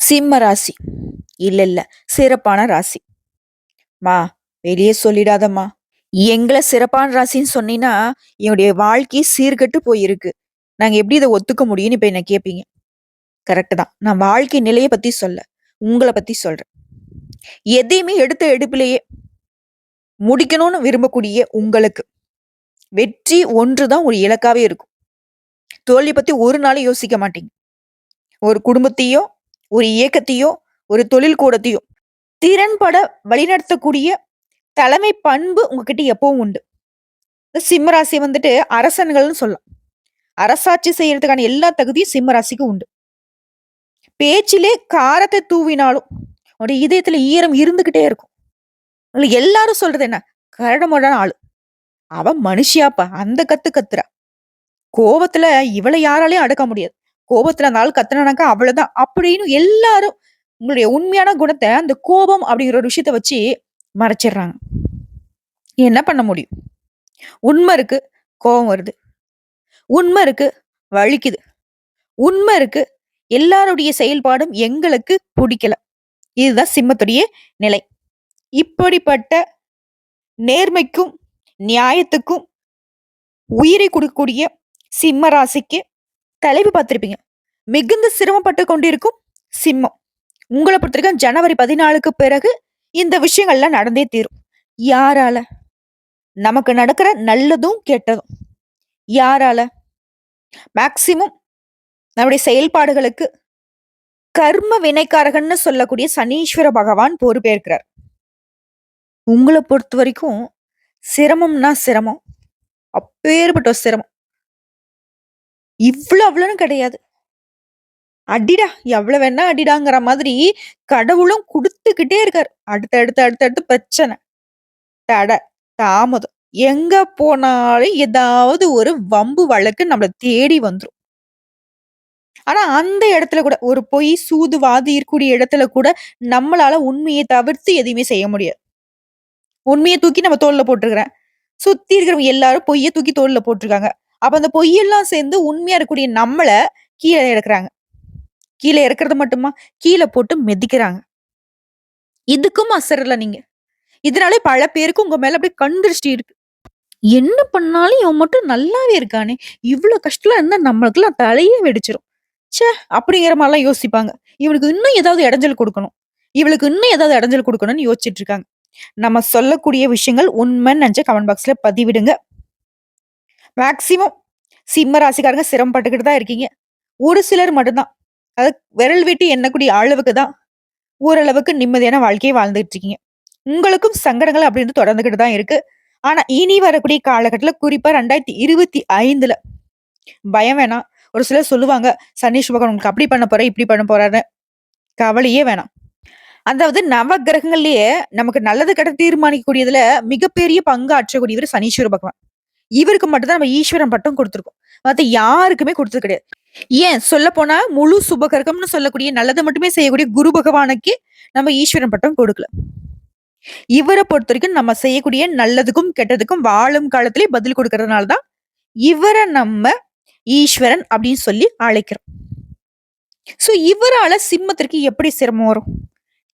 சிம்ம ராசி. இல்ல இல்ல, சிறப்பான ராசி. மா, வெளியே சொல்லிடாதம்மா. எங்கள சிறப்பான ராசின்னு சொன்னீன்னா என்னுடைய வாழ்க்கை சீர்கெட்டு போயிருக்கு. நாங்க எப்படி இதை ஒத்துக்க முடியும்னு இப்ப என்ன கேட்பீங்க? கரெக்ட் தான். நான் வாழ்க்கை நிலையை பத்தி சொல்ல, உங்களை பத்தி சொல்றேன். எதையுமே எடுத்த எடுப்பிலேயே முடிக்கணும்னு விரும்பக்கூடிய உங்களுக்கு வெற்றி ஒன்றுதான் ஒரு இலக்காவே இருக்கும். தோல்வி பத்தி ஒரு நாளும் யோசிக்க மாட்டீங்க. ஒரு குடும்பத்தையோ, ஒரு இயக்கத்தையோ, ஒரு தொழில் கூடத்தையோ திறன்பட வழிநடத்தக்கூடிய தலைமை பண்பு உங்ககிட்ட எப்பவும் உண்டு. இந்த சிம்ம ராசி வந்துட்டு அரசன்கள்னு சொல்லலாம். அரசாட்சி செய்யறதுக்கான எல்லா தகுதியும் சிம்ம ராசிக்கு உண்டு. பேச்சிலே காரத்தை தூவினாலும் உடைய இதயத்துல ஈரம் இருந்துகிட்டே இருக்கும். எல்லாரும் சொல்றது என்ன? கரடமுடான ஆளு. அவன் மனுஷியாப்பா, அந்த கத்து கத்துறா. கோபத்துல இவளை யாராலையும் அடக்க முடியாது. கோபத்துல அந்த ஆள் கத்துனாக்கா அவ்வளவுதான் அப்படின்னு எல்லாரும் உங்களுடைய உண்மையான குணத்தை அந்த கோபம் அப்படிங்கிற ஒரு விஷயத்த வச்சு மறைச்சிடுறாங்க. என்ன பண்ண முடியும்? உண்மை இருக்கு, கோபம் வருது. உண்மை இருக்கு, வலிக்குது. உண்மை இருக்கு, எல்லாருடைய செயல்பாடும் எங்களுக்கு பிடிக்கல. இதுதான் சிம்மத்துடைய நிலை. இப்படிப்பட்ட நேர்மைக்கும் நியாயத்துக்கும் உயிரை கொடுக்கக்கூடிய சிம்ம ராசிக்கு தலைப்பு பார்த்திருப்பீங்க. மிகுந்த சிரமப்பட்டு கொண்டிருக்கும் சிம்மம். உங்களை பொறுத்த வரைக்கும் ஜனவரி 14க்கு பிறகு இந்த விஷயங்கள்லாம் நடந்தே தீரும். யாரால? நமக்கு நடக்கிற நல்லதும் கெட்டதும் யாரால? மேக்சிமம் நம்முடைய செயல்பாடுகளுக்கு கர்ம வினைக்காரகன்னு சொல்லக்கூடிய சனீஸ்வர பகவான் பொறுப்பேற்கிறார். உங்களை பொறுத்த வரைக்கும் சிரமம்னா சிரமம், அப்பேற்பட்ட சிரமம். அவ்வளவுன்னு கிடையாது. அடிடா, எவ்வளவு வேணா அடிடாங்கிற மாதிரி கடவுளும் கொடுத்துக்கிட்டே இருக்காரு. அடுத்தடுத்து பிரச்சனை, தடை, தாமதம். எங்க போனாலும் ஏதாவது ஒரு வம்பு வழக்கு நம்மளை தேடி வந்துரும். ஆனா அந்த இடத்துல கூட ஒரு பொய் சூது வாதி இருக்கக்கூடிய இடத்துல கூட நம்மளால உண்மையை தவிர்த்து எதையுமே செய்ய முடியாது. உண்மையை தூக்கி நம்ம தோல்ல போட்டிருக்கிறேன். சுத்தி இருக்கிறவங்க எல்லாரும் பொய்யை தூக்கி தோல்ல போட்டிருக்காங்க. அப்ப அந்த பொய்யெல்லாம் சேர்ந்து உண்மையா இருக்கக்கூடிய நம்மள கீழே இறக்குறாங்க. கீழே இறக்குறது மட்டுமா, கீழே போட்டு மிதிக்கிறாங்க. இதுக்கும் அசரல நீங்க. இதனாலே பல பேருக்கு உங்க மேல அப்படியே கண்டிருஷ்டி இருக்கு. என்ன பண்ணாலும் இவன் மட்டும் நல்லாவே இருக்கானே, இவ்வளவு கஷ்டத்துல இருந்தா நம்மளுக்குலாம் தலையே வெடிச்சிரும். ச்சே, அப்படிங்கிற மாதிரிலாம் யோசிப்பாங்க. இவனுக்கு இன்னும் ஏதாவது இடைஞ்சல் கொடுக்கணும், இவளுக்கு இன்னும் ஏதாவது இடைஞ்சல் கொடுக்கணும்னு யோசிச்சுட்டு இருக்காங்க. நம்ம சொல்லக்கூடிய விஷயங்கள் உண்மைன்னு நினைச்ச கமெண்ட் பாக்ஸ்ல பதிவிடுங்க. மேக்சிமம் சிம்ம ராசிக்காரங்க சிரமப்பட்டுக்கிட்டு தான் இருக்கீங்க. ஒரு சிலர் மட்டும்தான், அது விரல் விட்டு எண்ணக்கூடிய அளவுக்கு தான் ஓரளவுக்கு நிம்மதியான வாழ்க்கையை வாழ்ந்துட்டு இருக்கீங்க. உங்களுக்கும் சங்கடங்கள் அப்படின்னு தொடர்ந்துகிட்டு தான் இருக்கு. ஆனா இனி வரக்கூடிய காலகட்டத்துல, குறிப்பா 2025ல பயம் வேணாம். ஒரு சிலர் சொல்லுவாங்க, சனீஸ்வர பகவான் உங்களுக்கு அப்படி பண்ண போற, இப்படி பண்ண போறாரு. கவலையே வேணாம். அதாவது நவ கிரகங்கள்லயே நமக்கு நல்லது கெட்ட தீர்மானிக்கக்கூடியதுல மிகப்பெரிய பங்கு ஆற்றக்கூடியவர் சனீஸ்வர பகவான். இவருக்கு மட்டும்தான் நம்ம ஈஸ்வரன் பட்டம் கொடுத்திருக்கோம். மத்த யாருக்குமே கொடுத்தது கிடையாது. ஏன் சொல்ல போனா முழு சுபகரகம்னு சொல்லக்கூடிய நல்லதை மட்டுமே செய்யக்கூடிய குரு பகவானுக்கு நம்ம ஈஸ்வரன் பட்டம் கொடுக்கல. இவரை பொறுத்த வரைக்கும் நம்ம செய்யக்கூடிய நல்லதுக்கும் கெட்டதுக்கும் வாழும் காலத்திலே பதில் கொடுக்கறதுனாலதான் இவரை நம்ம ஈஸ்வரன் அப்படின்னு சொல்லி அழைக்கிறோம். சோ இவரால சிம்மத்திற்கு எப்படி சிரமம் வரும்?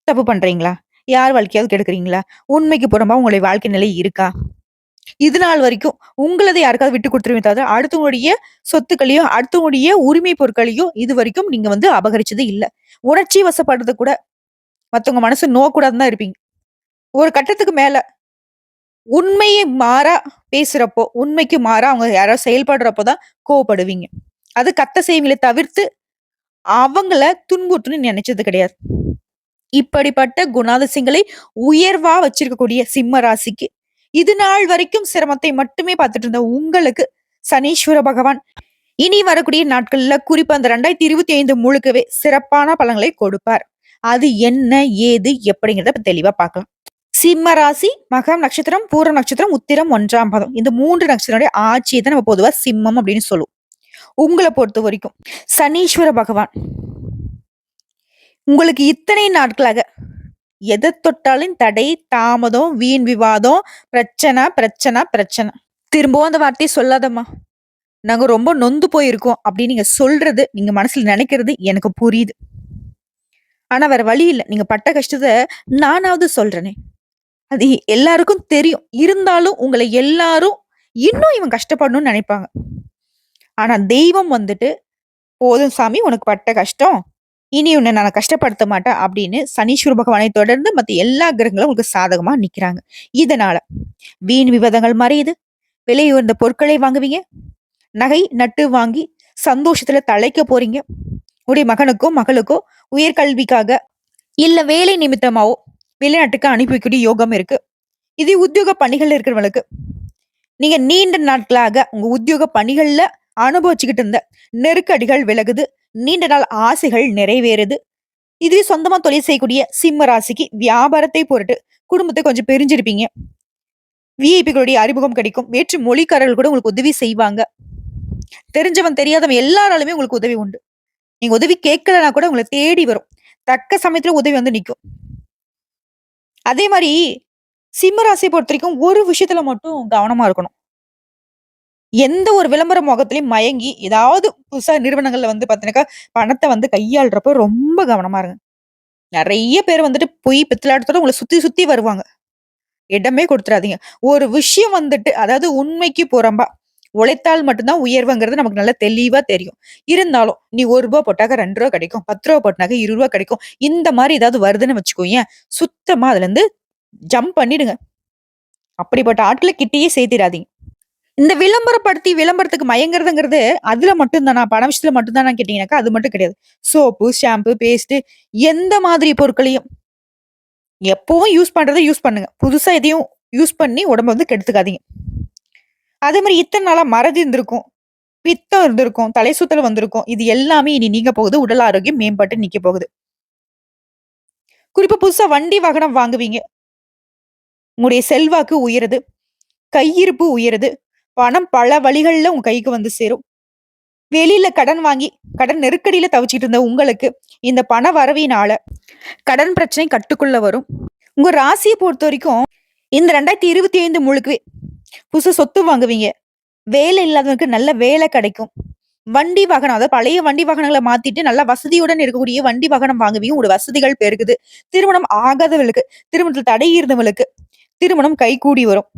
தப்பு பண்றீங்களா? யார் வாழ்க்கையாவது கெடுக்குறீங்களா? உண்மைக்கு புறம்பா உங்களுடைய வாழ்க்கை நிலை இருக்கா? இது நாள் வரைக்கும் உங்களதை யாருக்காவது விட்டு கொடுத்துருவே தவிர அடுத்தவங்களுடைய சொத்துக்களையும் அடுத்தவங்களுடைய உரிமை பொருட்களையும் இது வரைக்கும் நீங்க அபகரிச்சது இல்ல. உணர்ச்சி வசப்படுறது கூட மத்தவங்க மனசு நோக்கூடாதுன்னு தான் இருப்பீங்க. ஒரு கட்டத்துக்கு மேல உண்மையை மாறா பேசுறப்போ, உண்மைக்கு மாறா அவங்க யாராவது செயல்படுறப்போதான் கோவப்படுவீங்க. அது கத்த செய்வீங்களே தவிர்த்து அவங்கள துன்புறுத்தணும்னு நினைச்சது கிடையாது. இப்படிப்பட்ட குணாதிசயங்களை உயர்வா வச்சிருக்கக்கூடிய சிம்ம ராசிக்கு இது நாள் வரைக்கும் சிரமத்தை மட்டுமே பார்த்துட்டு இருந்த உங்களுக்கு சனீஸ்வர பகவான் இனி வரக்கூடிய நாட்கள்ல, குறிப்பா அந்த 2025 முழுக்கவே சிறப்பான பலன்களை கொடுப்பார். அது என்ன, ஏது, எப்படிங்கிறத தெளிவா பார்க்கலாம். சிம்ம ராசி, மகம் நட்சத்திரம், பூர நட்சத்திரம், உத்திரம் 1ஆம் பாதம், இந்த 3 நட்சத்திரங்களுடைய ஆட்சியை தான் நம்ம பொதுவா சிம்மம் அப்படின்னு சொல்லுவோம். உங்களை பொறுத்த வரைக்கும் சனீஸ்வர பகவான் உங்களுக்கு இத்தனை நாட்களாக எதை தொட்டாலும் தடை, தாமதம், வீண் விவாதம், பிரச்சனை பிரச்சனை பிரச்சனை. திரும்பவும் அந்த வார்த்தையை சொல்லாதம்மா, நாங்க ரொம்ப நொந்து போயிருக்கோம் அப்படின்னு நீங்க சொல்றது, நீங்க மனசுல நினைக்கிறது எனக்கு புரியுது. ஆனா வேற வழி இல்ல. நீங்க பட்ட கஷ்டத்த நானாவது சொல்றேனே. அது எல்லாருக்கும் தெரியும். இருந்தாலும் உங்கள எல்லாரும் இன்னும் இவன் கஷ்டப்படணும்னு நெனைப்பாங்க. ஆனா தெய்வம் வந்துட்டு, "போதும் சாமி உனக்கு பட்ட கஷ்டம். இனி உன்ன நான் கஷ்டப்படுத்த மாட்டேன்" அப்படின்னு சனீஸ்வர பகவானை தொடர்ந்து மத்த எல்லா கிரகங்களும் உங்களுக்கு சாதகமா நிக்கிறாங்க. இதனால வீண் விவாதங்கள் மறையுது. விலை உயர்ந்த பொருட்களை வாங்குவீங்க. நகை, நட்டு வாங்கி சந்தோஷத்துல தழைக்க போறீங்க. உங்களுடைய மகனுக்கோ, மகளுக்கோ உயர்கல்விக்காக, இல்ல வேலை நிமித்தமாவோ வெளிநாட்டுக்கு அனுப்பி வைக்கக்கூடிய யோகம் இருக்கு. இதே உத்தியோக பணிகள்ல இருக்கிறவங்களுக்கு, நீங்க நீண்ட நாட்களாக உங்க உத்தியோக பணிகள்ல அனுபவிச்சுக்கிட்டு இருந்த நெருக்கடிகள் விலகுது. நீண்ட நாள் ஆசைகள் நிறைவேறுது. இதுவே சொந்தமா தொழில் செய்யக்கூடிய சிம்ம ராசிக்கு வியாபாரத்தை பொருட்டு குடும்பத்தை கொஞ்சம் பிரிஞ்சிருப்பீங்க. விஐபிகளுடைய அறிமுகம் கிடைக்கும். வேற்று மொழிக்காரர்கள் கூட உங்களுக்கு உதவி செய்வாங்க. தெரிஞ்சவன், தெரியாதவன் எல்லாராலுமே உங்களுக்கு உதவி உண்டு. நீங்க உதவி கேட்கலனா கூட உங்கள தேடி வரும். தக்க சமயத்துல உதவி வந்து நிக்கும். அதே மாரி சிம்ம ராசிய பொறுத்தவரைக்கும் ஒரு விஷயத்துல மட்டும் கவனமா இருக்கணும். எந்த ஒரு விளம்பர முகத்திலயும் மயங்கி, ஏதாவது புதுசா நிறுவனங்கள்ல வந்து பார்த்தீங்கன்னாக்கா, பணத்த வந்து கையாள்றப்போ ரொம்ப கவனமா இருங்க. நெறைய பேர் வந்துட்டு பொய் பித்தலாட்டத்தோட உங்கள சுத்தி சுத்தி வருவாங்க. இடமே குடுத்துறாதீங்க. ஒரு விஷயம் வந்துட்டு அதாவது உண்மைக்கு புறம்பா, உழைத்தால் மட்டும் தான் உயர்வுங்கிறது நமக்கு நல்லா தெளிவா தெரியும். இருந்தாலும் நீ ரூ. 1 போட்டாக்க ரூ. 2 கிடைக்கும். ரூ. 10 போட்டாக்க ரூ. 20 கிடைக்கும். இந்த மாரி ஏதாவது வருதுன்னு வச்சுக்கோயேன், சுத்தமா அதுலருந்து ஜம்ப் பண்ணிடுங்க. அப்படிப்பட்ட ஆட்கள கிட்டயே சேர்த்திராதீங்க. இந்த விளம்பரப்படுத்தி விளம்பரத்துக்கு மயங்குறதுங்கிறது அதுல மட்டும் தானா? பண விஷயத்துல மட்டும் தானான்னு கேட்டீங்கன்னாக்கா, அது மட்டும் கிடையாது. சோப்பு, ஷாம்பு, பேஸ்ட்டு எந்த மாதிரி பொருட்களையும் எப்பவும் யூஸ் பண்றத யூஸ் பண்ணுங்க. புதுசா எதையும் யூஸ் பண்ணி உடம்ப வந்து கெடுத்துக்காதீங்க. அதே மாரி இத்தன நாளா மறதி இருந்திருக்கும். பித்தம் இருந்திருக்கும். தலை சுத்தல் வந்திருக்கும். இது எல்லாமே இனி நீங்க போகுது. உடல் ஆரோக்கியம் மேம்பட்டு நிக்க போகுது. குறிப்பா புதுசா வண்டி, வாகனம் வாங்குவீங்க. உங்களுடைய செல்வாக்கு உயருது. கையிருப்பு உயருது. பணம் பல வழிகள்ல உங்க கைக்கு வந்து சேரும். வெளியில கடன் வாங்கி, கடன் நெருக்கடியில தவிச்சிட்டு இருந்த உங்களுக்கு, இந்த பண வரவினால கடன் பிரச்சனை கட்டுக்குள்ள வரும். உங்க ராசிய பொறுத்தவரைக்கும், இந்த 2025 முழுக்கவே புதுசா சொத்து வாங்குவீங்க. வேலை இல்லாதவனுக்கு நல்ல வேலை கிடைக்கும். வண்டி வாகனம், அதாவது பழைய வண்டி வாகனங்கள மாத்திட்டு நல்ல வசதியுடன் இருக்கக்கூடிய வண்டி வாகனம் வாங்குவீங்க. உங்களோட வசதிகள் பெருகுது. திருமணம் ஆகாதவர்களுக்கு, திருமணத்துல தடை இருந்தவங்களுக்கு, திருமணம் கைகூடி வரும்.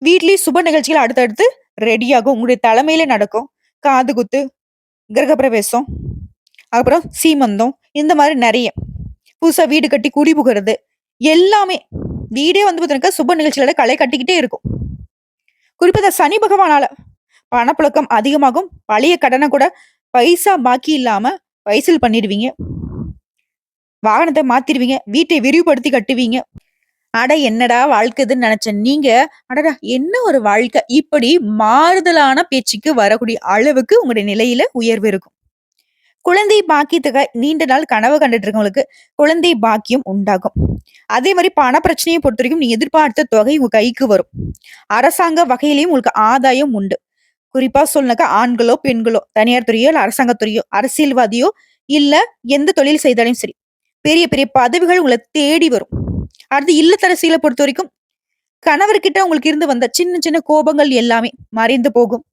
வீட்லயே சுப நிகழ்ச்சிகள் அடுத்தடுத்து ரெடியாகும். உங்களுடைய தலைமையில நடக்கும். காது குத்து, கிரகப்பிரவேசம், அப்புறம் சீமந்தம் இந்த மாரி நெறைய. புதுசா வீடு கட்டி குடி புகுறது, எல்லாமே. வீடே வந்து பார்த்தீங்கன்னாக்கா சுப நிகழ்ச்சிகளோட களை கட்டிக்கிட்டே இருக்கும். குறிப்பா இந்த சனி பகவானால பணப்புழக்கம் அதிகமாகும். பழைய கடன கூட பைசா பாக்கி இல்லாம வசூல் பண்ணிடுவீங்க. வாகனத்த மாத்திருவீங்க. வீட்டை விரிவுபடுத்தி கட்டுவீங்க. அட என்னடா வாழ்க்கை இதுன்னு நெனச்ச நீங்க, அடடா என்ன ஒரு வாழ்க்கை! இப்படி மாறுதலான பேச்சுக்கு வரக்கூடிய அளவுக்கு உங்களுடைய நிலையில உயர்வு இருக்கும். குழந்தை பாக்கியத்துக்காக நீண்ட நாள் கனவு கண்டுட்டு இருக்கவங்களுக்கு குழந்தை பாக்கியம் உண்டாகும். அதே மாரி பண பிரச்சனைய பொறுத்தவரைக்கும் நீங்க எதிர்பார்த்த தொகை உங்க கைக்கு வரும். அரசாங்க வகையிலயும் உங்களுக்கு ஆதாயம் உண்டு. குறிப்பா சொல்லனாக்கா ஆண்களோ, பெண்களோ, தனியார் துறையோ, இல்ல அரசாங்கத் துறையோ, அரசியல்வாதியோ, இல்ல எந்த தொழில் செய்தாலும் சரி, பெரிய பெரிய பதவிகள் உங்கள தேடி வரும். அடுத்து இல்லத்தரசிகள பொறுத்தவரைக்கும், கணவர்கிட்ட உங்களுக்கு இருந்து வந்த சின்ன சின்ன கோபங்கள் எல்லாமே மறைந்து போகும்.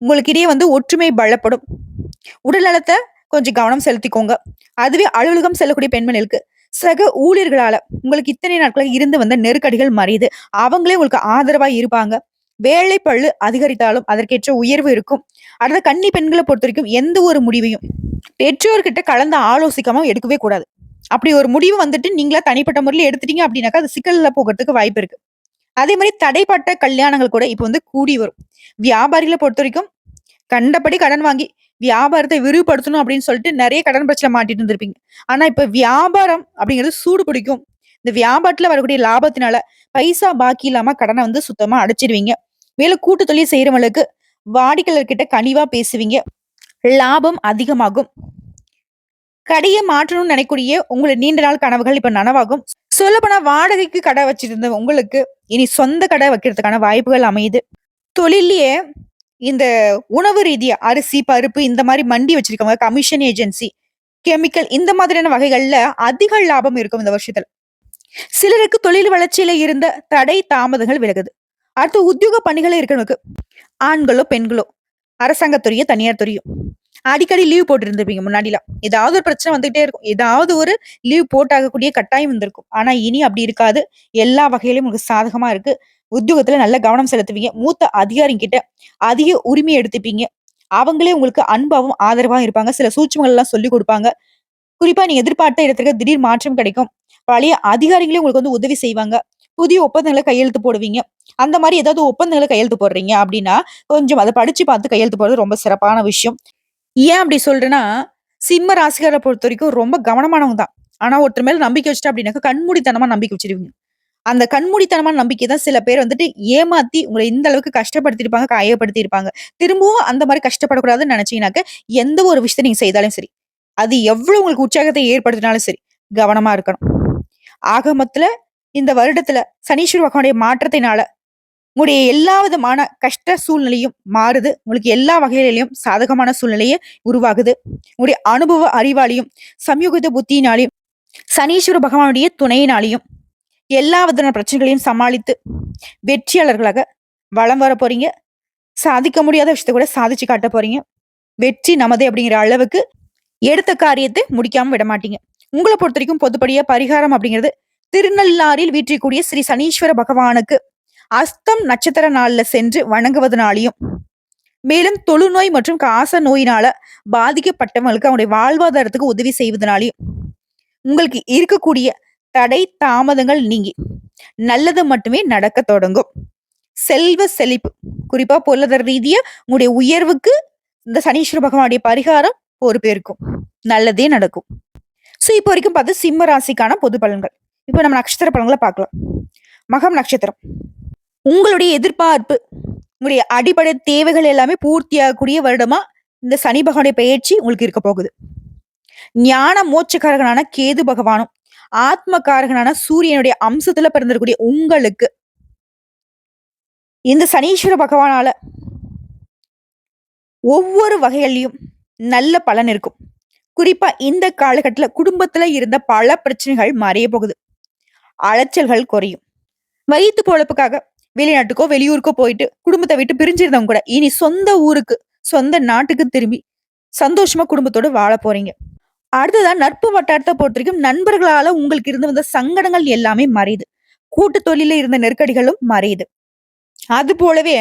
உங்களுக்கிடையே வந்து ஒற்றுமை பலப்படும். உடல் நலத்த கொஞ்சம் கவனம் செலுத்திக்கோங்க. அதுவே அலுவலகம் செல்லக்கூடிய பெண்மணிகளுக்கு, சக ஊழியர்களால உங்களுக்கு இத்தனை நாட்களா இருந்து வந்த நெருக்கடிகள் மறையுது. அவங்களே உங்களுக்கு ஆதரவா இருப்பாங்க. வேலை பளு அதிகரித்தாலும் அதற்கேற்ற உயர்வு இருக்கும். அடுத்த கன்னி பெண்கள பொறுத்தவரைக்கும் எந்த ஒரு முடிவையும் பெற்றோர்கிட்ட கலந்து ஆலோசிக்காம எடுக்கவே கூடாது. அப்படி ஒரு முடிவு வந்துட்டு நீங்களா தனிப்பட்ட முறையில எடுத்துட்டீங்க அப்படின்னாக்கா, அது சிக்கல்ல போகறதுக்கு வாய்ப்பு இருக்கு. அதே மாரி தடைப்பட்ட கல்யாணங்கள் கூட இப்ப வந்து கூடி வரும். வியாபாரிகள பொறுத்தவரைக்கும் கண்டபடி கடன் வாங்கி வியாபாரத்தை விரிவுபடுத்தணும் அப்படின்னு சொல்லிட்டு நெறைய கடன் பிரச்சனை மாட்டிட்டு இருந்திருப்பீங்க. ஆனா இப்ப வியாபாரம் அப்படிங்கிறது சூடு பிடிக்கும். இந்த வியாபாரத்துல வரக்கூடிய லாபத்தினால பைசா பாக்கி இல்லாம கடன வந்து சுத்தமா அடைச்சிருவீங்க. மேலும் கூட்டு தொழில் செய்றவங்களுக்கு வாடிக்கையாளர்கிட்ட கனிவா பேசுவீங்க. லாபம் அதிகமாகும். கடைய மாற்றணும்னு நினைக்கக்கூடிய உங்கள நீண்ட நாள் கனவுகள் இப்ப நனவாகும். சொல்லப்போனா வாடகைக்கு கடை வச்சிருந்த உங்களுக்கு இனி சொந்த கடை வைக்கிறதுக்கான வாய்ப்புகள் அமையுது. தொழில்லயே இந்த உணவு ரீதியா அரிசி, பருப்பு இந்த மாரி மண்டி வச்சிருக்கவங்க, கமிஷன் ஏஜென்சி, கெமிக்கல் இந்த மாதிரியான வகைகள்ல அதிக லாபம் இருக்கும் இந்த வருஷத்துல. சிலருக்கு தொழில் வளர்ச்சியில இருந்த தடை, தாமதங்கள் விலகுது. அடுத்து உத்தியோக பணிகள இருக்கிறவங்களுக்கு ஆண்களோ, பெண்களோ, அரசாங்கத் துறையோ, தனியார் துறையோ, அடிக்கடி லீவ் போட்டு இருந்திருப்பீங்க முன்னாடிலாம். ஏதாவது ஒரு பிரச்சனை வந்துகிட்டே இருக்கும். ஏதாவது ஒரு லீவ் போட்டாகக்கூடிய கட்டாயம் வந்திருக்கும். ஆனா இனி அப்படி இருக்காது. எல்லா வகையிலும் உங்களுக்கு சாதகமா இருக்கு. உத்தியோகத்துல நல்ல கவனம் செலுத்துவீங்க. மூத்த அதிகாரிகிட்ட அதிக உரிமை எடுத்துப்பீங்க. அவங்களே உங்களுக்கு அன்பாவும், ஆதரவாவும் இருப்பாங்க. சில சூட்சுமங்கள் எல்லாம் சொல்லிக் குடுப்பாங்க. குறிப்பா நீங்க எதிர்பார்த்த இடத்துக்கு திடீர் மாற்றம் கிடைக்கும். பழைய அதிகாரிகளே உங்களுக்கு வந்து உதவி செய்வாங்க. புதிய ஒப்பந்தங்கள கையெழுத்து போடுவீங்க. அந்த மாரி ஏதாவது ஒப்பந்தங்கள கையெழுத்து போடுறீங்க அப்டின்னா, கொஞ்சம் அத படிச்சு பார்த்து கையெழுத்து போடுறது ரொம்ப சிறப்பான விஷயம். ஏன் அப்டி சொல்றேன்னா, சிம்ம ராசிக்கார பொறுத்தவரைக்கும் ரொம்ப கவனமானவங்க தான். ஆனா ஒருத்தர் மேல நம்பிக்கை வச்சுட்டா அப்டின்னாக்க கண்மூடித்தனமா நம்பிக்கை வச்சுருவீங்க. அந்த கண்மூடித்தனமான நம்பிக்கை தான் சில பேர் வந்துட்டு ஏமாத்தி உங்கள இந்த அளவுக்கு கஷ்டப்படுத்தியிருப்பாங்க, காயப்படுத்தியிருப்பாங்க. திரும்பவும் அந்த மாரி கஷ்டப்படக்கூடாதுன்னு நெனச்சீங்கன்னாக்க, எந்த ஒரு விஷயத்த நீங்க செய்தாலும் சரி, அது எவ்வளவு உங்களுக்கு உற்சாகத்தை ஏற்படுத்தினாலும் சரி, கவனமா இருக்கணும். ஆக மொத்தத்துல இந்த வருடத்துல சனீஸ்வர பகவானுடைய மாற்றத்தினால உங்களுடைய எல்லா விதமான கஷ்ட சூழ்நிலையும் மாறுது. உங்களுக்கு எல்லா வகைகளிலும் சாதகமான சூழ்நிலையே உருவாகுது. உங்களுடைய அனுபவ அறிவாலையும், சமயோகித புத்தியினாலையும், சனீஸ்வர பகவானுடைய துணையினாலையும் எல்லா விதமான பிரச்சனைகளையும் சமாளித்து வெற்றியாளர்களாக வலம் வர போறீங்க. சாதிக்க முடியாத விஷயத்த கூட சாதிச்சு காட்ட போறீங்க. வெற்றி நமதே அப்படிங்கிற அளவுக்கு எடுத்த காரியத்தை முடிக்காம விட மாட்டீங்க. உங்கள பொறுத்தவரைக்கும் பொதுப்படியா பரிகாரம் அப்படிங்கிறது திருநள்ளாறில் வீற்றிருக்கக்கூடிய ஸ்ரீ சனீஸ்வர பகவானுக்கு அஸ்தம் நட்சத்திர நாள்ல சென்று வணங்குவதனாலையும், மேலும் தொழுநோய் மற்றும் காச நோயினால பாதிக்கப்பட்டவங்களுக்கு அவங்களுடைய வாழ்வாதாரத்துக்கு உதவி செய்வதனாலையும், உங்களுக்கு இருக்கக்கூடிய தடை தாமதங்கள் நீங்கி நல்லது மட்டுமே நடக்க தொடங்கும். செல்வ செழிப்பு, குறிப்பா பொருளாதார ரீதியா உங்களுடைய உயர்வுக்கு இந்த சனீஸ்வர பகவானுடைய பரிகாரம் பொறுப்பேற்கும். நல்லதே நடக்கும். சோ இப்போ வரைக்கும் பார்த்து சிம்ம ராசிக்கான பொது பலன்கள். இப்போ நம்ம நட்சத்திர பலன்களை பார்க்கலாம். மகம் நட்சத்திரம். உங்களுடைய எதிர்பார்ப்பு, உங்களுடைய அடிப்படை தேவைகள் எல்லாமே பூர்த்தியாகக்கூடிய வருடமா இந்த சனி பகவானுடைய பெயர்ச்சி உங்களுக்கு இருக்க போகுது. ஞான மோட்சக்காரகனான கேது பகவானும், ஆத்மகாரகனான சூரியனுடைய அம்சத்துல பிறந்திருக்கக்கூடிய உங்களுக்கு இந்த சனீஸ்வர பகவானால ஒவ்வொரு வகைகள்லயும் நல்ல பலன் இருக்கும். குறிப்பா இந்த காலகட்டத்துல குடும்பத்துல இருந்த பல பிரச்சனைகள் மறைய போகுது. அலைச்சல்கள் குறையும். வயித்து பொழப்புக்காக வெளிநாட்டுக்கோ வெளியூருக்கோ போயிட்டு குடும்பத்தை விட்டு பிரிஞ்சிருந்தவங்க கூட இனி சொந்த ஊருக்கு சொந்த நாட்டுக்கு திரும்பி சந்தோஷமா குடும்பத்தோட வாழ போறீங்க. அடுத்ததான் நட்பு வட்டாரத்தை பொறுத்த வரைக்கும் நண்பர்களால உங்களுக்கு இருந்து வந்த சங்கடங்கள் எல்லாமே மறையுது. கூட்டு தொழில இருந்த நெருக்கடிகளும் மறையுது. அது போலவே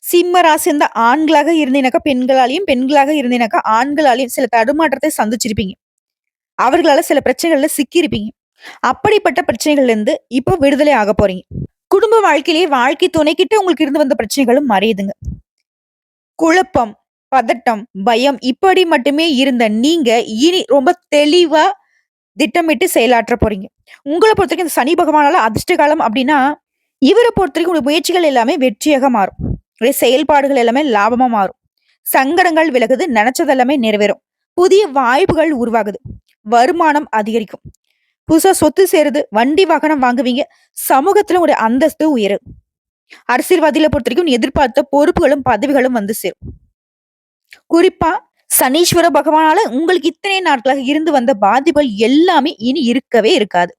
சிம்ம ராசி இருந்த ஆண்களாக இருந்தீனாக்கா பெண்களாலையும், பெண்களாக இருந்தீனாக்கா ஆண்களாலையும் சில தடுமாற்றத்தை சந்திச்சிருப்பீங்க. அவர்களால சில பிரச்சனைகள்ல சிக்கியிருப்பீங்க. அப்படிப்பட்ட பிரச்சனைகள்ல இருந்து இப்போ விடுதலை ஆக போறீங்க. குடும்ப வாழ்க்கையிலேயே வாழ்க்கை துணைக்கிட்ட உங்களுக்கு இருந்து வந்த பிரச்சனைகளும் மறையுதுங்க. குழப்பம், பதட்டம், பயம் இப்படி மட்டுமே இருந்த நீங்க இனி ரொம்ப தெளிவா திட்டமிட்டு செயலாற்ற போறீங்க. உங்கள பொறுத்தவரைக்கும் இந்த சனி பகவானால அதிர்ஷ்ட காலம் அப்படின்னா, இவர பொறுத்தவரைக்கும் உங்களுடைய முயற்சிகள் எல்லாமே வெற்றியாக மாறும். உங்களுடைய செயல்பாடுகள் எல்லாமே லாபமா மாறும். சங்கடங்கள் விலகுது, நினைச்சது எல்லாமே நிறைவேறும். புதிய வாய்ப்புகள் உருவாகுது. வருமானம் அதிகரிக்கும். புதுசா சொத்து சேருது, வண்டி வாகனம் வாங்குவீங்க. சமூகத்துல உங்களுடைய அந்தஸ்து உயரும். அரசியல்வாதிகளை பொறுத்தவரைக்கும் எதிர்பார்த்த பொறுப்புகளும் பதவிகளும் வந்து சேரும். குறிப்பா சனீஸ்வர பகவானால உங்களுக்கு இத்தனை நாட்களாக இருந்து வந்த பாதிப்புகள் எல்லாமே இனி இருக்கவே இருக்காது.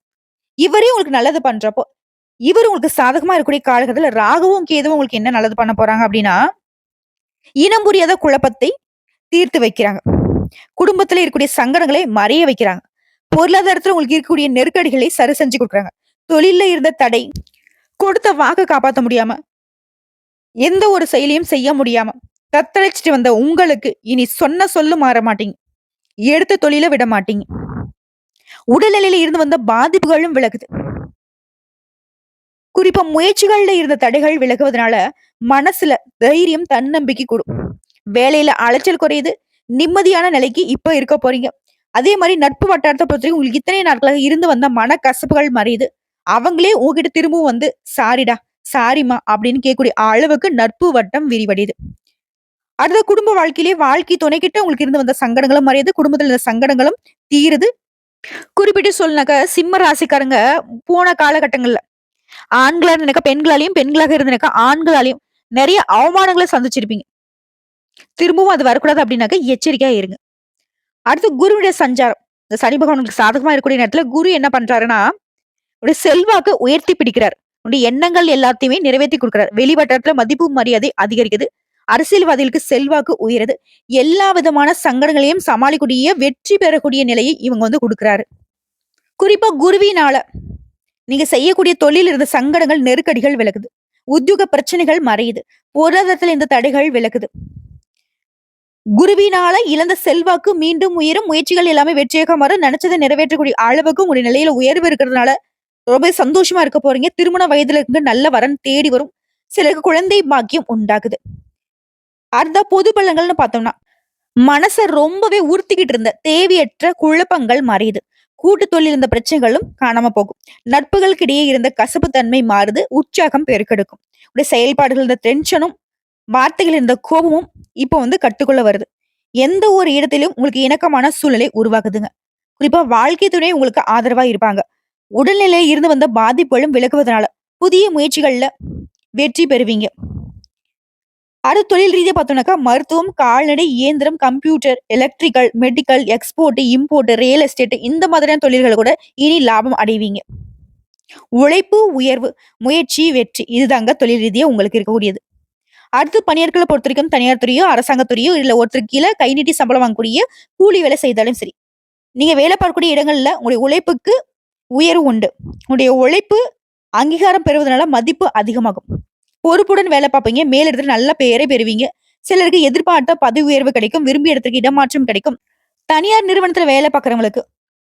இவரே உங்களுக்கு நல்லது பண்றப்போ, இவர் உங்களுக்கு சாதகமா இருக்கக்கூடிய காலகட்டத்துல ராகுவும் கேதுவும் உங்களுக்கு என்ன நல்லது பண்ண போறாங்க அப்படின்னா, இனம் புரியாத குழப்பத்தை தீர்த்து வைக்கிறாங்க. குடும்பத்துல இருக்கக்கூடிய சங்கடங்களை மறைய வைக்கிறாங்க. பொருளாதாரத்துல உங்களுக்கு இருக்கக்கூடிய நெருக்கடிகளை சரி செஞ்சு கொடுக்குறாங்க. தொழில்ல இருந்த தடை, கொடுத்த வாக்கு காப்பாத்த முடியாம, எந்த ஒரு செயலையும் செய்ய முடியாம, தத்தளிச்சுட்டு வந்த உங்களுக்கு இனி சொன்ன சொல்லு மாற மாட்டீங்க. எடுத்த தொழில விட மாட்டீங்க. உடல்நிலையில இருந்து வந்த பாதிப்புகளும் விலகுது. குறிப்பா முயற்சிகள்ல இருந்த தடைகள் விலகுவதனால மனசுல தைரியம், தன்னம்பிக்கை கூடும். வேலையில அலைச்சல் குறையுது. நிம்மதியான நிலைக்கு இப்ப இருக்க போறீங்க. அதே மாதிரி நட்பு வட்டாரத்தை பொறுத்தவரைக்கும் உங்களுக்கு இத்தனை நாட்களாக இருந்து வந்த மனக்கசப்புகள் மறையுது. அவங்களே உங்ககிட்ட திரும்பவும் வந்து சாரிடா, சாரிம்மா அப்படின்னு கேட்கக்கூடிய அளவுக்கு நட்பு வட்டம் விரிவடையுது. அடுத்த குடும்ப வாழ்க்கையிலேயே வாழ்க்கை துணைக்கிட்ட உங்களுக்கு இருந்து வந்த சங்கடங்களும் மறையுது. குடும்பத்துல இருந்த சங்கடங்களும் தீருது. குறிப்பிட்டு சொல்லுனாக்க சிம்ம ராசிக்காரங்க போன காலகட்டங்கள்ல ஆண்களா இருந்தனாக்கா பெண்களாலையும், பெண்களாக இருந்தனாக்கா ஆண்களாலையும் நிறைய அவமானங்களை சந்திச்சிருப்பீங்க. திரும்பவும் அது வரக்கூடாது அப்படின்னாக்க எச்சரிக்கையா இருங்க. அடுத்து குருவுடைய சஞ்சாரம். இந்த சனி பகவானுக்கு சாதகமா இருக்கக்கூடிய நேரத்துல குரு என்ன பண்றாருன்னா, உடைய செல்வாக்கு உயர்த்தி பிடிக்கிறார். உடைய எண்ணங்கள் எல்லாத்தையுமே நிறைவேற்றி கொடுக்கிறார். வெளிவட்டாரத்துல மதிப்பு மரியாதை அதிகரிக்குது. அரசியல்வாதிகளுக்கு செல்வாக்கு உயருது. எல்லா விதமான சங்கடங்களையும் சமாளிக்கூடிய வெற்றி பெறக்கூடிய நிலையை இவங்க குடுக்குறாரு. குறிப்பா குருவினால நீங்க செய்யக்கூடிய தொழில் இருந்த சங்கடங்கள், நெருக்கடிகள் விலகுது. உத்தியோக பிரச்சனைகள் மறையுது. பொருளாதாரத்துல இந்த தடைகள் விலகுது. குருவினால இழந்த செல்வாக்கு மீண்டும் உயரும். முயற்சிகள் எல்லாமே வெற்றியாக மாறும். நினைச்சதை நிறைவேற்றக்கூடிய அளவுக்கு உங்களுடைய நிலையில உயர்வு இருக்கிறதுனால ரொம்ப சந்தோஷமா இருக்க போறீங்க. திருமண வயதுல இருந்து நல்ல வரன் தேடி வரும். சிலருக்கு குழந்தை பாக்கியம் உண்டாகுது. அடுத்த பொது பலன்கள்னு பார்த்தோம்னா, மனச ரொம்பவே உறுத்திக்கிட்டு இருந்த தேவையற்ற குழப்பங்கள் மறையுது. கூட்டு தொழில் இருந்த பிரச்சனைகளும் காணாம போகும். நட்புகளுக்கு இடையே இருந்த கசப்பு தன்மை மாறுது. உற்சாகம் பெருக்கெடுக்கும். உடைய செயல்பாடுகள் இருந்த டென்ஷனும், வார்த்தைகள் இருந்த கோபமும் இப்போ கட்டுக்குள்ள வருது. எந்த ஒரு இடத்திலும் உங்களுக்கு இணக்கமான சூழ்நிலை உருவாகுதுங்க. குறிப்பா வாழ்க்கை துணை உங்களுக்கு ஆதரவா இருப்பாங்க. உடல்நிலையில இருந்து வந்த பாதிப்புகளும் விலகுவதனால புதிய முயற்சிகள்ல வெற்றி பெறுவீங்க. அடுத்து தொழில் ரீதியா பார்த்தோம்னாக்கா மருத்துவம், கால்நடை, இயந்திரம், computer, electrical, medical, export, import, real estate இந்த மாதிரியான தொழில்கள் கூட இனி லாபம் அடைவீங்க. உழைப்பு, உயர்வு, முயற்சி, வெற்றி இதுதாங்க தொழில் ரீதியா உங்களுக்கு இருக்கக்கூடியது. அடுத்து பணியாட்களை பொறுத்த வரைக்கும் தனியார் துறையோ, அரசாங்கத்துறையோ இல்ல ஒருத்தருக்கு கீழே கை நீட்டி சம்பளம் வாங்கக்கூடிய கூலி வேலை செய்தாலும் சரி, நீங்க வேலை பார்க்கக்கூடிய இடங்கள்ல உங்களுடைய உழைப்புக்கு உயர்வு உண்டு. உங்களுடைய உழைப்பு அங்கீகாரம் பெறுவதனால மதிப்பு அதிகமாகும். பொறுப்புடன் வேலை பார்ப்பீங்க. மேலிடத்துல நல்ல பெயரை பெறுவீங்க. சிலருக்கு எதிர்பார்த்த பதவி உயர்வு கிடைக்கும். விரும்பிய இடத்துக்கு இடமாற்றம் கிடைக்கும். தனியார் நிறுவனத்துல வேலை பார்க்கறவங்களுக்கு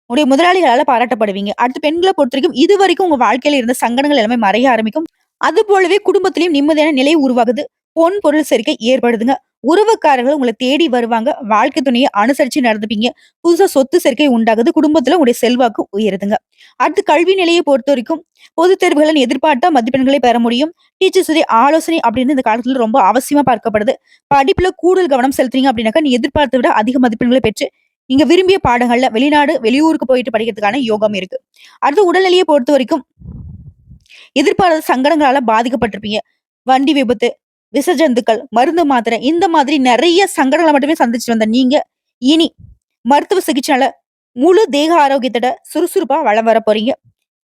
உடைய முதலாளிகளால பாராட்டப்படுவீங்க. அடுத்து பெண்களை பொறுத்த வரைக்கும் இது வரைக்கும் உங்க வாழ்க்கையில இருந்த சங்கடங்கள் எல்லாமே மறைய ஆரம்பிக்கும். அது போலவே குடும்பத்திலையும் நிம்மதியான நிலை உருவாகுது. பொன் பொருள் சேர்க்கை ஏற்படுதுங்க. உறவுக்காரர்கள் உங்களை தேடி வருவாங்க. வாழ்க்கை துணையை அனுசரிச்சு நடந்துப்பீங்க. புதுசா சொத்து சேர்க்கை உண்டாகுது. குடும்பத்துல உங்களுடைய செல்வாக்கு உயருதுங்க. அடுத்து கல்வி நிலையை பொறுத்த வரைக்கும் பொது தேர்வுகளை எதிர்பார்த்த மதிப்பெண்களை பெற முடியும். டீச்சர்ஸ் ஆலோசனை அப்படின்னு இந்த காலத்துல ரொம்ப அவசியமா பார்க்கப்படுது. படிப்புல கூடுதல் கவனம் செலுத்துறீங்க அப்படின்னாக்கா நீ எதிர்பார்த்த விட அதிக மதிப்பெண்களை பெற்று நீங்க விரும்பிய பாடங்கள்ல வெளிநாடு, வெளியூருக்கு போயிட்டு படிக்கிறதுக்கான யோகம் இருக்கு. அடுத்து உடல்நிலையை பொறுத்த வரைக்கும் எதிர்பாராத சங்கடங்களால பாதிக்கப்பட்டிருப்பீங்க. வண்டி விபத்து, விசஜந்துக்கள், மருந்து மாத்திரை இந்த மாதிரி நிறைய சங்கடங்களை மட்டுமே சந்திச்சு வந்த நீங்க இனி மருத்துவ சிகிச்சையால முழு தேக ஆரோக்கியத்தோட சுறுசுறுப்பா வளம் வர போறீங்க.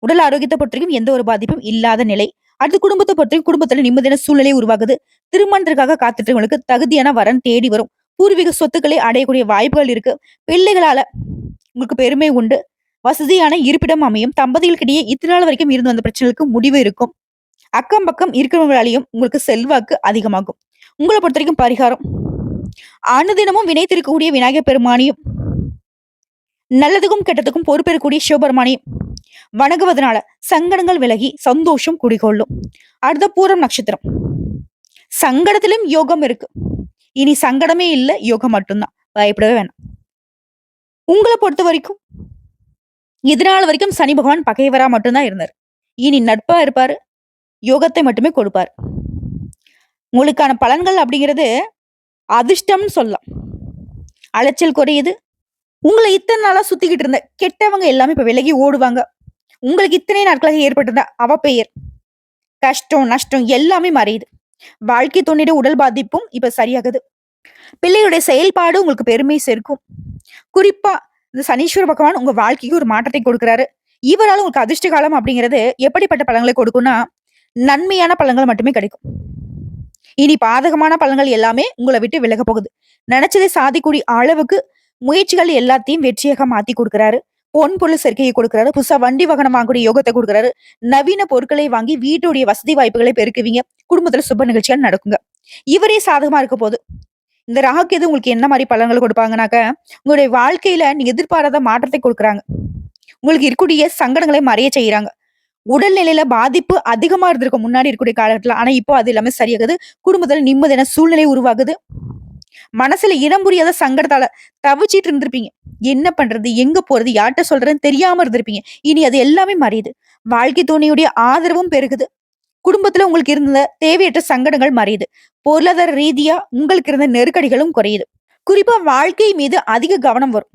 உடல் ஆரோக்கியத்தை பொறுத்த வரைக்கும் எந்த ஒரு பாதிப்பும் இல்லாத நிலை. அடுத்து குடும்பத்தை பொறுத்த வரைக்கும் குடும்பத்துல நிம்மதியான சூழ்நிலை உருவாகுது. திருமணத்திற்காக காத்துட்டு தகுதியான வரன் தேடி வரும். பூர்வீக சொத்துக்களை அடையக்கூடிய வாய்ப்புகள் இருக்கு. பிள்ளைகளால உங்களுக்கு பெருமை உண்டு. வசதியான இருப்பிடம் அமையும். தம்பதிகளுக்கிடையே இத்தனால வரைக்கும் இருந்து வந்த பிரச்சனைகளுக்கு முடிவு இருக்கும். அக்கம் பக்கம் இருக்கிறவங்களாலையும் உங்களுக்கு செல்வாக்கு அதிகமாகும். உங்களை பொறுத்த வரைக்கும் பரிகாரம் அனுதினமும் வினைத்திருக்கக்கூடிய விநாயகர் பெருமானியும், நல்லதுக்கும் கெட்டதுக்கும் பொறுப்பேற்கக்கூடிய சிவபெருமானியும் வணங்குவதனால சங்கடங்கள் விலகி சந்தோஷம் குடிகொள்ளும். அடுத்த பூரம் நட்சத்திரம். சங்கடத்திலும் யோகம் இருக்கு. இனி சங்கடமே இல்ல, யோகம் மட்டும்தான். பயப்படவே வேணாம். உங்களை பொறுத்த வரைக்கும் இதனால வரைக்கும் சனி பகவான் பகைவரா மட்டும்தான் இருந்தார். இனி நட்பா இருப்பாரு. யோகத்தை மட்டுமே கொடுப்பார். உங்களுக்கான பலன்கள் அப்படிங்கிறது அதிர்ஷ்டம்னு சொல்லலாம். அலைச்சல் குறையுது. உங்களை இத்தனை நாளா சுத்திக்கிட்டு இருந்த கெட்டவங்க எல்லாமே இப்ப விலகி ஓடுவாங்க. உங்களுக்கு இத்தனை நாட்களாக ஏற்பட்டிருந்த அவப்பெயர், கஷ்டம், நஷ்டம் எல்லாமே மறையுது. வாழ்க்கை துணையோட உடல் பாதிப்பும் இப்ப சரியாகுது. பிள்ளைகளுடைய செயல்பாடு உங்களுக்கு பெருமை சேர்க்கும். குறிப்பா இந்த சனீஸ்வர பகவான் உங்க வாழ்க்கைக்கு ஒரு மாற்றத்தை கொடுக்கிறாரு. இவரால் உங்களுக்கு அதிர்ஷ்ட காலம் அப்படிங்கிறது எப்படிப்பட்ட பலன்களை கொடுக்கும்னா நன்மையான பலன்கள் மட்டுமே கிடைக்கும். இனி பாதகமான பலன்கள் எல்லாமே உங்களை விட்டு விலக போகுது. நினைச்சதை சாதிக்கூடிய அளவுக்கு முயற்சிகள் எல்லாத்தையும் வெற்றியாக மாத்தி கொடுக்கிறாரு. பொன் பொருள் சேர்க்கையை கொடுக்கிறாரு. புதுசா வண்டி வாகனம் வாங்கக்கூடிய யோகத்தை கொடுக்கிறாரு. நவீன பொருட்களை வாங்கி வீட்டுடைய வசதி வாய்ப்புகளை பெருக்குவீங்க. குடும்பத்துல சுப நிகழ்ச்சிகள் நடக்குங்க. இவரே சாதகமா இருக்க போது. இந்த ராகுகேது உங்களுக்கு என்ன மாதிரி பலன்கள் கொடுப்பாங்கனாக்க உங்களுடைய வாழ்க்கையில நீங்க எதிர்பாராத மாற்றத்தை கொடுக்குறாங்க. உங்களுக்கு இருக்கக்கூடிய சங்கடங்களை மறைய செய்யறாங்க. உடல்நிலையில பாதிப்பு அதிகமா இருந்திருக்கும் முன்னாடி இருக்கக்கூடிய காலகட்டத்துல. ஆனா இப்போ அது எல்லாமே சரியாகுது. குடும்பத்துல நிம்மதியான சூழ்நிலை உருவாகுது. மனசுல இனம் புரியாத சங்கடத்தால தவிச்சிட்டு இருந்திருப்பீங்க. என்ன பண்றது, எங்க போறது, யார்கிட்ட சொல்றதுன்னு தெரியாம இருந்திருப்பீங்க. இனி அது எல்லாமே மறையுது. வாழ்க்கை துணையுடைய ஆதரவும் பெருகுது. குடும்பத்துல உங்களுக்கு இருந்த தேவையற்ற சங்கடங்கள் மறையுது. பொருளாதார ரீதியா உங்களுக்கு இருந்த நெருக்கடிகளும் குறையுது. குறிப்பா வாழ்க்கை மீது அதிக கவனம் வரும்.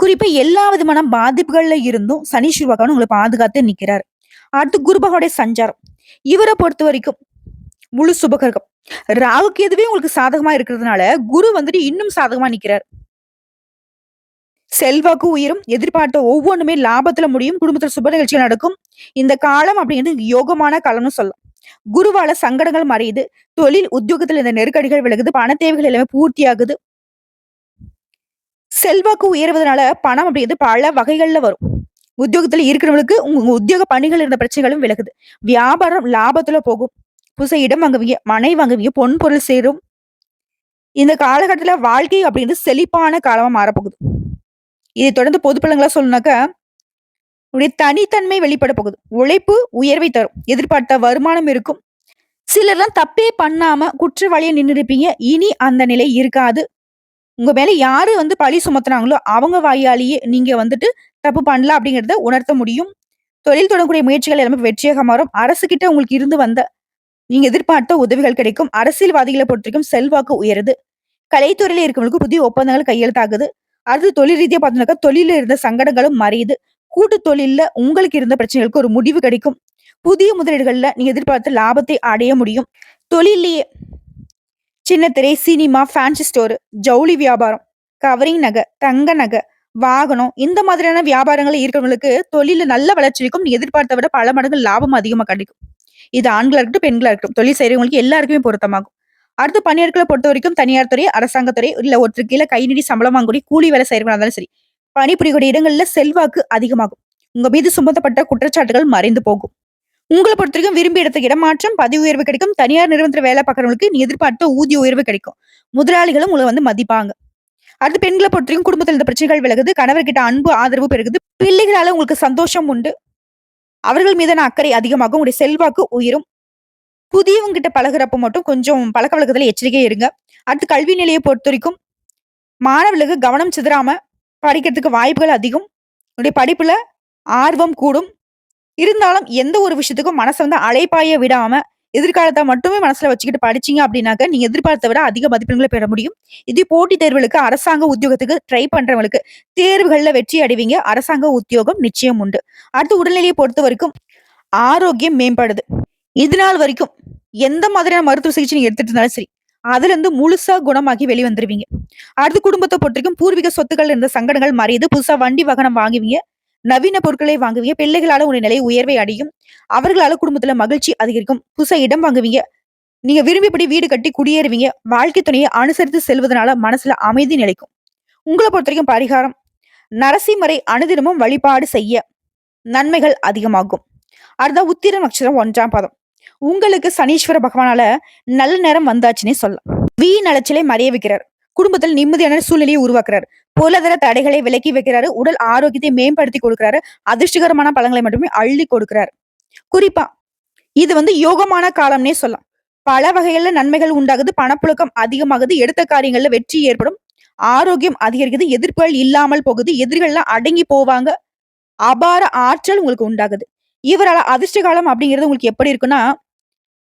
குறிப்பா எல்லா விதமான பாதிப்புகள்ல இருந்தும் சனீஸ்வர பகவான் உங்களை பாதுகாத்து நிக்கிறாரு. அடுத்து குரு பகவானுடைய சஞ்சாரம். இவரை பொறுத்த வரைக்கும் முழு சுபகிரகம். ராகுக்கு எதுவே உங்களுக்கு சாதகமா இருக்கிறதுனால குரு இன்னும் சாதகமா நிக்கிறார். செல்வாக்கு உயரும். எதிர்பார்த்த ஒவ்வொன்றுமே லாபத்துல முடியும். குடும்பத்துல சுப நிகழ்ச்சிகள் நடக்கும். இந்த காலம் அப்படிங்கிறது யோகமான காலம்னு சொல்லலாம். குருவால சங்கடங்கள் மறையுது. தொழில், உத்தியோகத்துல இருந்த நெருக்கடிகள் விலகுது. பண தேவைகள் எல்லாமே பூர்த்தியாகுது. செல்வாக்கு உயர்வதனால பணம் அப்படிங்கிறது பல வகைகள்ல வரும். உத்தியோகத்துல இருக்கிறவங்களுக்கு உங்க உங்க உத்தியோக பணிகள் இருந்த பிரச்சனைகளும் விலகுது. வியாபாரம் லாபத்துல போகும். புதுசா இடம் வாங்குவீங்க, மனை வாங்குவீங்க, பொன் பொருள் சேரும். இந்த காலகட்டத்துல வாழ்க்கை அப்படிங்கிறது செழிப்பான காலமா மாறப்போகுது. இதை தொடர்ந்து பொது பலன்களா சொல்லணும்னாக்கா, உங்களுடைய தனித்தன்மை வெளிப்பட போகுது. உழைப்பு உயர்வை தரும். எதிர்பார்த்த வருமானம் இருக்கும். சிலர்லாம் தப்பே பண்ணாம குற்றவாளியா நின்னுருப்பீங்க. இனி அந்த நிலை இருக்காது. உங்க மேல யாரு பழி சுமத்துனாங்களோ, அவங்க வாயாலேயே நீங்க தப்பு பண்ணல அப்படிங்கிறத உணர்த்த முடியும். தொழில் தொடங்கக்கூடிய முயற்சிகள் எல்லாமே வெற்றியாக மாறும். அரசுகிட்ட உங்களுக்கு இருந்து வந்த நீங்க எதிர்பார்த்த உதவிகள் கிடைக்கும். அரசியல்வாதிகளை பொறுத்தவரைக்கும் செல்வாக்கு உயருது. கலைத்துறையில இருக்கவங்களுக்கு புதிய ஒப்பந்தங்கள் கையெழுத்தாகுது. அடுத்து தொழில் ரீதியா பார்த்தோம்னாக்கா, தொழில்ல இருந்த சங்கடங்களும் மறையுது. கூட்டு தொழில்ல உங்களுக்கு இருந்த பிரச்சனைகளுக்கு ஒரு முடிவு கிடைக்கும். புதிய முதலீடுகள்ல நீங்க எதிர்பார்த்த லாபத்தை அடைய முடியும். தொழில்லயே சின்ன திரை, சினிமா, ஃபேன்சி ஸ்டோர், ஜவுளி வியாபாரம், கவரிங் நகை, தங்க நகை, வாகனம் இந்த மாதிரியான வியாபாரங்கள்ல இருக்கிறவங்களுக்கு தொழில்ல நல்ல வளர்ச்சி இருக்கும். நீங்க எதிர்பார்த்த விட பல மடங்கு லாபம் அதிகமா கிடைக்கும். இது ஆண்களா இருக்கட்டும், பெண்களா இருக்கட்டும். தொழில் செய்றவங்களுக்கு எல்லாருக்குமே பொருத்தமாகும். அடுத்து பணியாட்கள பொறுத்தவரைக்கும் தனியார் துறை, அரசாங்கத்துறை இல்ல ஒருத்தருக்கு கீழ கை நீட்டி சம்பளம் வாங்கக்கூடிய கூலி வேலை செய்றவங்களா இருந்தாலும் சரி, பணிபுரியக்கூடிய இடங்கள்ல செல்வாக்கு அதிகமாகும். உங்க மீது சுமத்தப்பட்ட குற்றச்சாட்டுகள் மறைந்து போகும். உங்கள பொறுத்தவரைக்கும் விரும்பிய இடத்துக்கு இடமாற்றம், பதவி உயர்வு கிடைக்கும். தனியார் நிறுவனத்துல வேலை பார்க்குறவங்களுக்கு நீ எதிர்பார்த்த ஊதிய உயர்வு கிடைக்கும். முதலாளிகளும் உங்கள மதிப்பாங்க. அடுத்து பெண்கள பொறுத்தவரைக்கும் குடும்பத்துல இருந்த பிரச்சனைகள் விலகுது. கணவர்கிட்ட அன்பு, ஆதரவு பெருகுது. பிள்ளைகளால உங்களுக்கு சந்தோஷம் உண்டு. அவர்கள் மீதான அக்கறை அதிகமாகும். உங்களுடைய செல்வாக்கு உயரும். புதியவங்க கிட்ட பழகுறப்ப மட்டும் கொஞ்சம் பழக்கவழக்கத்துல எச்சரிக்கையா இருங்க. அடுத்து கல்வி நிலைய பொறுத்தவரைக்கும் மாணவர்களுக்கு கவனம் சிதறாம படிக்கிறதுக்கு வாய்ப்புகள் அதிகம். உங்களுடைய படிப்புல ஆர்வம் கூடும். இருந்தாலும் எந்த ஒரு விஷயத்துக்கும் மனச அலைபாய விடாம, எதிர்காலத்த மட்டுமே மனசுல வச்சுக்கிட்டு படிச்சீங்க அப்படின்னாக்க, நீங்க எதிர்பார்த்த விட அதிக மதிப்பெண்கள பெற முடியும். இதே போட்டித் தேர்வுகளுக்கு, அரசாங்க உத்தியோகத்துக்கு ட்ரை பண்றவங்களுக்கு, தேர்வுகள்ல வெற்றி அடைவீங்க. அரசாங்க உத்தியோகம் நிச்சயம் உண்டு. அடுத்து உடல்நிலையை பொறுத்தவரைக்கும் ஆரோக்கியம் மேம்படுது. இது நாள் வரைக்கும் எந்த மாதிரியான மருத்துவ சிகிச்சை நீங்க எடுத்துட்டு இருந்தாலும் சரி, அதுலருந்து முழுசா குணமாகி வெளிவந்துருவீங்க. அடுத்து குடும்பத்த பொறுத்தவரைக்கும் பூர்வீக சொத்துக்கள் இருந்த சங்கடங்கள் மறையுது. புதுசா வண்டி, வாகனம் வாங்குவீங்க. நவீன பொருட்களை வாங்குவீங்க. பிள்ளைகளால உங்களுடைய நிலை உயர்வை அடையும். அவர்களால குடும்பத்துல மகிழ்ச்சி அதிகரிக்கும். புதுசா இடம் வாங்குவீங்க. நீங்க விரும்பியபடி வீடு கட்டி குடியேறுவீங்க. வாழ்க்கை துணையை அனுசரித்து செல்வதனால மனசுல அமைதி நிலைக்கும். உங்கள பொறுத்தவரைக்கும் பரிகாரம், நரசிம்மரை அனுதினமும் வழிபாடு செய்ய நன்மைகள் அதிகமாகும். அடுத்த உத்திர நட்சத்திரம் 1ஆம் பாதம். உங்களுக்கு சனீஸ்வர பகவானால நல்ல நேரம் வந்தாச்சுன்னே சொல்லலாம். வீண் அலைச்சலை மறைய வைக்கிறார். குடும்பத்தில் நிம்மதியான சூழ்நிலையை உருவாக்குறாரு. பொருளாதார தடைகளை விலக்கி வைக்கிறாரு. உடல் ஆரோக்கியத்தை மேம்படுத்தி கொடுக்கிறாரு. அதிர்ஷ்டகரமான பலன்களை மட்டுமே அள்ளி கொடுக்கிறாரு. குறிப்பா இது யோகமான காலம்னே சொல்லலாம். பல வகைகள்ல நன்மைகள் உண்டாகுது. பணப்புழக்கம் அதிகமாகுது. எடுத்த காரியங்கள்ல வெற்றி ஏற்படும். ஆரோக்கியம் அதிகரிக்குது. எதிர்ப்புகள் இல்லாமல் போகுது. எதிரிகள்லாம் அடங்கி போவாங்க. அபார ஆற்றல் உங்களுக்கு உண்டாகுது. இவரால அதிர்ஷ்ட காலம் அப்படிங்கிறது உங்களுக்கு எப்படி இருக்குன்னா,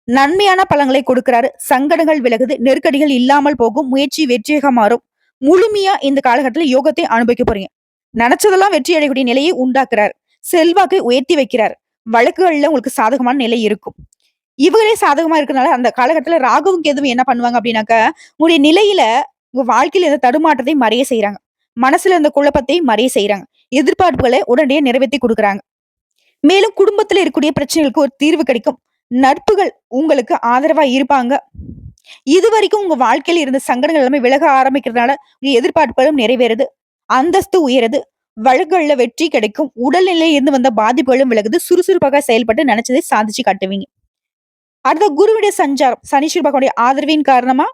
நன்மையான பலன்களை கொடுக்கிறாரு. சங்கடங்கள் விலகுது. நெருக்கடிகள் இல்லாமல் போகும். முயற்சி வெற்றியாக மாறும். முழுமையா இந்த காலகட்டத்துல யோகத்தை அனுபவிக்க போறீங்க. நினைச்சதெல்லாம் வெற்றி அடையக்கூடிய நிலையை உண்டாக்குறாரு. செல்வாக்கை உயர்த்தி வைக்கிறார். வழக்குகள்ல உங்களுக்கு சாதகமான நிலை இருக்கும். இவங்களே சாதகமா இருக்கனால அந்த காலகட்டத்துல ராகுவும் கேதுவும் என்ன பண்ணுவாங்க அப்படின்னாக்க, உங்களுடைய நிலையில உங்க வாழ்க்கையில இருந்த தடுமாற்றத்தை மறைய செய்யறாங்க. மனசுல இருந்த குழப்பத்தை மறைய செய்யறாங்க. எதிர்பார்ப்புகளை உடனடியே நிறைவேற்றி கொடுக்குறாங்க. மேலும் குடும்பத்துல இருக்கக்கூடிய பிரச்சனைகளுக்கு ஒரு தீர்வு கிடைக்கும். நட்புகள் உங்களுக்கு ஆதரவா இருப்பாங்க. இதுவரைக்கும் உங்க வாழ்க்கையில இருந்த சங்கடங்கள் எல்லாமே விலக ஆரம்பிக்கிறதுனால உங்க எதிர்பார்ப்புகளும் நிறைவேறுது. அந்தஸ்து உயருது. வழக்குகள்ல வெற்றி கிடைக்கும். உடல்நிலையில இருந்து வந்த பாதிப்புகளும் விலகுது. சுறுசுறுப்பாக செயல்பட்டு நினைச்சதை சாதிச்சு காட்டுவீங்க. அடுத்த குருவுடைய சஞ்சாரம், சனீஸ்வர பகவானுடைய ஆதரவின் காரணமா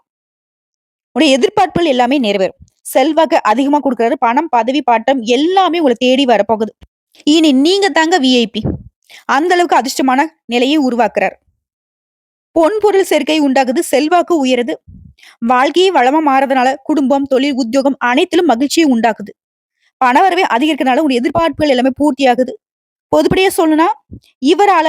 உடைய எதிர்பார்ப்புகள் எல்லாமே நிறைவேறும். செல்வாக்கு அதிகமா கொடுக்கிறாரு. பணம், பதவி, பாட்டம் எல்லாமே உங்களை தேடி வரப்போகுது. இனி நீங்க தாங்க விஐபி. அந்த அளவுக்கு அதிர்ஷ்டமான நிலையை உருவாக்குறார். பொன் பொருள் சேர்க்கை உண்டாகுது. செல்வாக்கு உயருது. வாழ்க்கையே வளமா மாறதுனால குடும்பம், தொழில், உத்தியோகம் அனைத்திலும் மகிழ்ச்சியை உண்டாக்குது. பணவரவே அதிகரிக்கிறதுனால உங்களுடைய எதிர்பார்ப்புகள் எல்லாமே பூர்த்தியாகுது. பொதுப்படியா சொல்லணும்னா, இவரால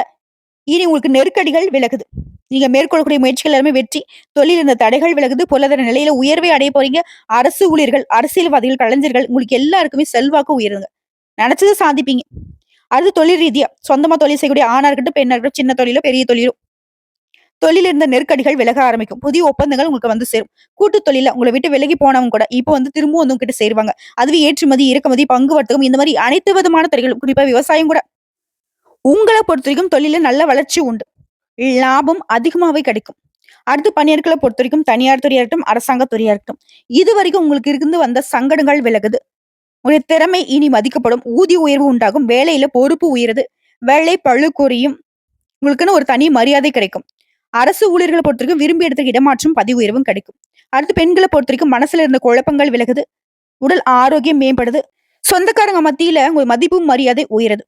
இனி உங்களுக்கு நெருக்கடிகள் விலகுது. நீங்க மேற்கொள்ளக்கூடிய முயற்சிகள் எல்லாமே வெற்றி. தொழில் இருந்த தடைகள் விலகுது. பொருளாதார நிலையில உயர்வை அடைய போறீங்க. அரசு ஊழியர்கள், அரசியல்வாதிகள், கலைஞர்கள் உங்களுக்கு எல்லாருக்குமே செல்வாக்கு உயருங்க. நினைச்சதை சாதிப்பீங்க. அடுத்து தொழில் ரீதியா சொந்தமா தொழில் செய்யக்கூடிய ஆணா இருக்கட்டும், பெண்ணா இருக்கட்டும், சின்ன தொழிலோ பெரிய தொழிலோ, தொழில் இருந்த நெருக்கடிகள் விலக ஆரம்பிக்கும். புதிய ஒப்பந்தங்கள் உங்களுக்கு சேரும். கூட்டு தொழில உங்களை விட்டு விலகி போனவங்க கூட இப்போ திரும்பவும் உங்ககிட்ட சேருவாங்க. அதுவே ஏற்றுமதி, இறக்குமதி, பங்கு வர்த்தகம் இந்த மாதிரி அனைத்து விதமான துறைகளும், குறிப்பா விவசாயம் கூட உங்கள பொறுத்தவரைக்கும் தொழில நல்ல வளர்ச்சி உண்டு. லாபம் அதிகமாவே கிடைக்கும். அடுத்து பணியாட்கள பொறுத்தவரைக்கும் தனியார் துறையா இருக்கட்டும், அரசாங்க துறையா இருக்கட்டும். இதுவரைக்கும் உங்களுக்கு இருந்து வந்த சங்கடங்கள் விலகுது. உங்களுடைய திறமை இனி மதிக்கப்படும். ஊதிய உயர்வு உண்டாகும். வேலையில பொறுப்பு உயருது. வேலை பளு குறையும். உங்களுக்குன்னு ஒரு தனி மரியாதை கிடைக்கும். அரசு ஊழியர்கள பொறுத்தவரைக்கும் விரும்பிய இடத்துக்கு இடமாற்றம், பதவி உயர்வும் கிடைக்கும். அடுத்து பெண்கள பொறுத்தவரைக்கும் மனசுல இருந்த குழப்பங்கள் விலகுது. உடல் ஆரோக்கியம் மேம்படுது. சொந்தக்காரங்க மத்தியில உங்க மதிப்பும் மரியாதை உயருது.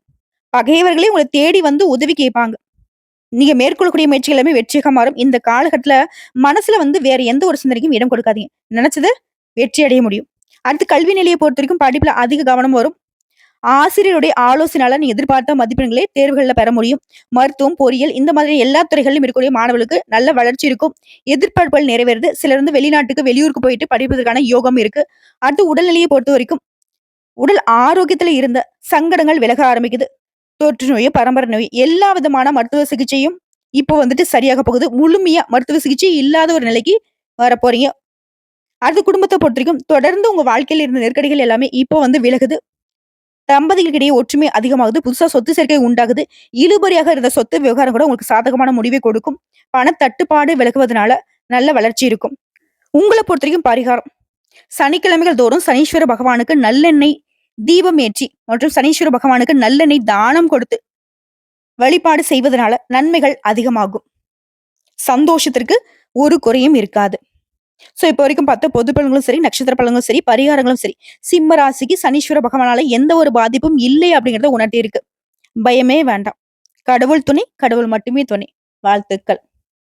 பகைவர்களே உங்கள தேடி வந்து உதவி கேட்பாங்க. நீங்க மேற்கொள்ளக்கூடிய முயற்சிகள் எல்லாமே வெற்றியாக மாறும். இந்த காலகட்டத்துல மனசுல வந்து வேற எந்த ஒரு சிந்தனைக்கும் இடம் கொடுக்காதீங்க. நினைச்சத வெற்றி அடைய முடியும். அடுத்து கல்வி நிலைய பொறுத்தவரைக்கும் படிப்புல அதிக கவனம் வரும். ஆசிரியருடைய ஆலோசனையால நீங்க எதிர்பார்த்த மதிப்பெண்களை தேர்வுகள்ல பெற முடியும். மருத்துவம், பொறியியல் இந்த மாதிரி எல்லா துறைகளிலும் இருக்கக்கூடிய மாணவர்களுக்கு நல்ல வளர்ச்சி இருக்கும். எதிர்பார்ப்புகள் நிறைவேறுது. சிலர் வந்து வெளிநாட்டுக்கு, வெளியூருக்கு போயிட்டு படிப்பதற்கான யோகம் இருக்கு. அடுத்து உடல்நிலையை பொறுத்தவரைக்கும் உடல் ஆரோக்கியத்துல இருந்த சங்கடங்கள் விலக ஆரம்பிக்குது. தொற்று நோய், பரம்பரை நோய் எல்லா விதமான மருத்துவ சிகிச்சையும் இப்போ வந்துட்டு சரியாக போகுது. முழுமையா மருத்துவ சிகிச்சை இல்லாத ஒரு நிலைக்கு வரப்போறீங்க. அடுத்து குடும்பத்த பொறுத்தவரைக்கும் தொடர்ந்து உங்க வாழ்க்கையில இருந்த நெருக்கடிகள் எல்லாமே இப்போ வந்து விலகுது. தம்பதிகளுக்கிடையே ஒற்றுமை அதிகமாகுது. புதுசா சொத்து சேர்க்கை உண்டாகுது. இழுபறியாக இருந்த சொத்து விவகாரம் கூட உங்களுக்கு சாதகமான முடிவை கொடுக்கும். பணத்தட்டுப்பாடு விலகுவதனால நல்ல வளர்ச்சி இருக்கும். உங்கள பொறுத்தவரைக்கும் பரிகாரம். சனிக்கிழமைகள் தோறும் சனீஸ்வர பகவானுக்கு நல்லெண்ணெய் தீபம் ஏற்றி மற்றும் சனீஸ்வர பகவானுக்கு நல்லெண்ணெய் தானம் கொடுத்து வழிபாடு செய்வதனால நன்மைகள் அதிகமாகும். சந்தோஷத்திற்கு ஒரு குறையும் இருக்காது. சோ இப்ப வரைக்கும் பார்த்த பொது பலன்களும் சரி, நட்சத்திர பலன்களும் சரி, பரிகாரங்களும் சரி, சிம்ம ராசிக்கு சனீஸ்வர பகவானால எந்த ஒரு பாதிப்பும் இல்லை அப்படிங்கறத உணர்த்தி இருக்கு. பயமே வேண்டாம். கடவுள் துணை, கடவுள் மட்டுமே துணை. வாழ்த்துக்கள்.